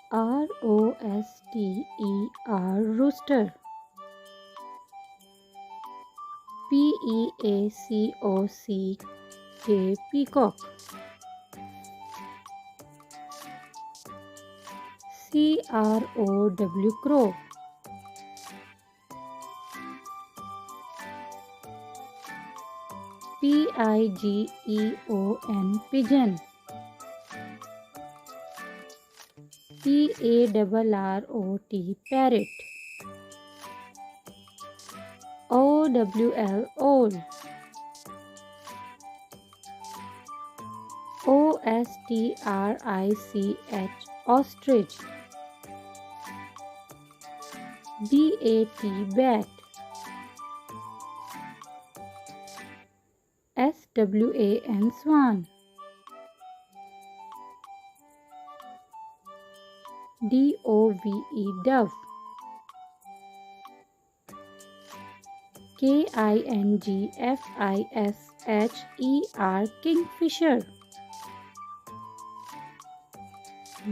roster, rooster. peacock, peacock. crow, crow. pigeon, pigeon. parrot, parrot. owl, owl. ostrich, ostrich. bat, bat. swan. dove, kingfisher, kingfisher.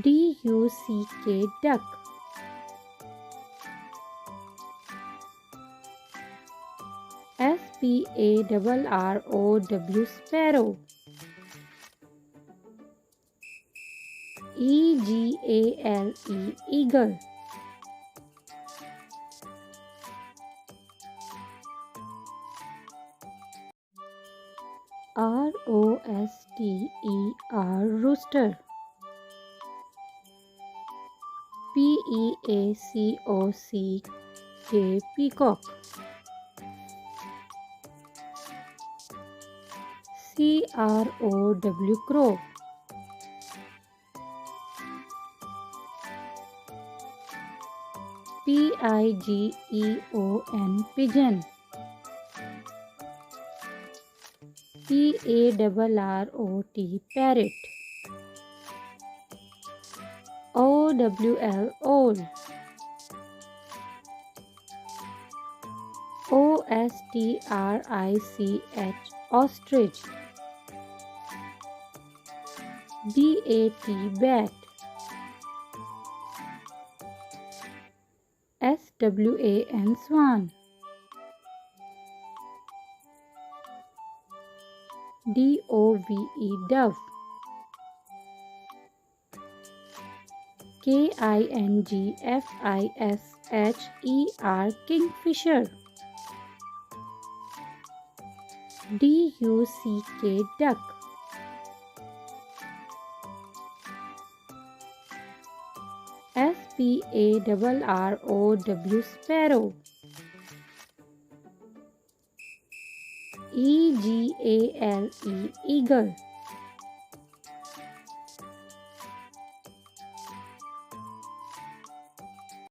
duck, duck. sparrow, sparrow. eagle, eagle. rooster, peacock, crow, pigeon, pigeon. parrot, parrot. owl, owl. ostrich, bat, swan. dove, kingfisher, duck, sparrow, eagle, eagle.